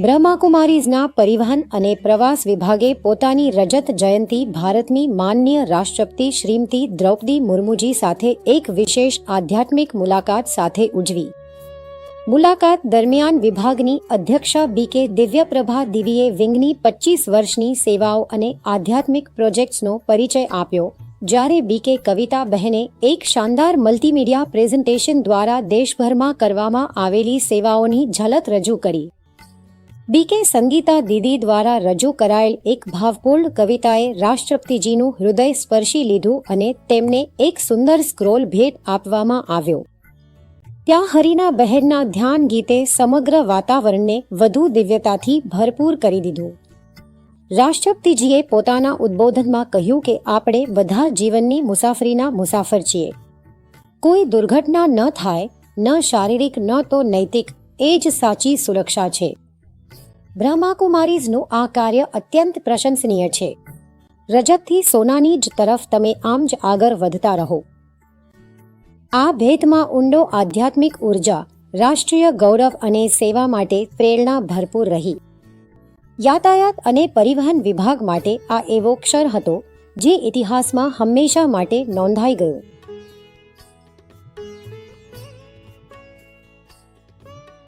બ્રહ્માકુમારીઝના પરિવહન અને પ્રવાસ વિભાગે પોતાની રજત જયંતિ ભારતની માનનીય રાષ્ટ્રપતિ શ્રીમતી દ્રૌપદી મુર્મુજી સાથે એક વિશેષ આધ્યાત્મિક મુલાકાત સાથે ઉજવી। મુલાકાત દરમિયાન વિભાગની અધ્યક્ષા બીકે દિવ્યપ્રભા દિવીએ વિંગની 25 વર્ષની સેવાઓ અને આધ્યાત્મિક પ્રોજેક્ટ્સનો પરિચય આપ્યો, જ્યારે બીકે કવિતા બહેને એક શાનદાર મલ્ટીમીડિયા પ્રેઝન્ટેશન દ્વારા દેશભરમાં કરવામાં આવેલી સેવાઓની ઝલક રજૂ કરી। બીકે સંગીતા દીદી દ્વારા રજૂ કરાયેલ એક ભાવપૂર્ણ કવિતાએ રાષ્ટ્રપતિજીનું હૃદય સ્પર્શી લીધું અને તેમને એક સુંદર સ્ક્રોલ ભેટ આપવામાં આવ્યો। ત્યાં હરિના બહેનના ધ્યાન ગીતે સમગ્ર વાતાવરણને વધુ દિવ્યતાથી ભરપૂર કરી દીધું। રાષ્ટ્રપતિજીએ પોતાના ઉદ્બોધનમાં કહ્યું કે આપણે બધા જીવનની મુસાફરીના મુસાફર છીએ। કોઈ દુર્ઘટના ન થાય, ન શારીરિક ન તો નૈતિક, એ જ સાચી સુરક્ષા છે। બ્રહ્માકુમારીઝનું આ કાર્ય અત્યંત પ્રશંસનીય છે। રજતથી સોનાની જ તરફ તમે આમ જ આગળ વધતા રહો। આ ભેટમાં ઊંડો આધ્યાત્મિક ઉર્જા, રાષ્ટ્રીય ગૌરવ અને સેવા માટે પ્રેરણા ભરપૂર રહી। યાતાયાત અને પરિવહન વિભાગ માટે આ એવો ક્ષણ હતો જે ઇતિહાસમાં હંમેશા માટે નોંધાઈ ગયો।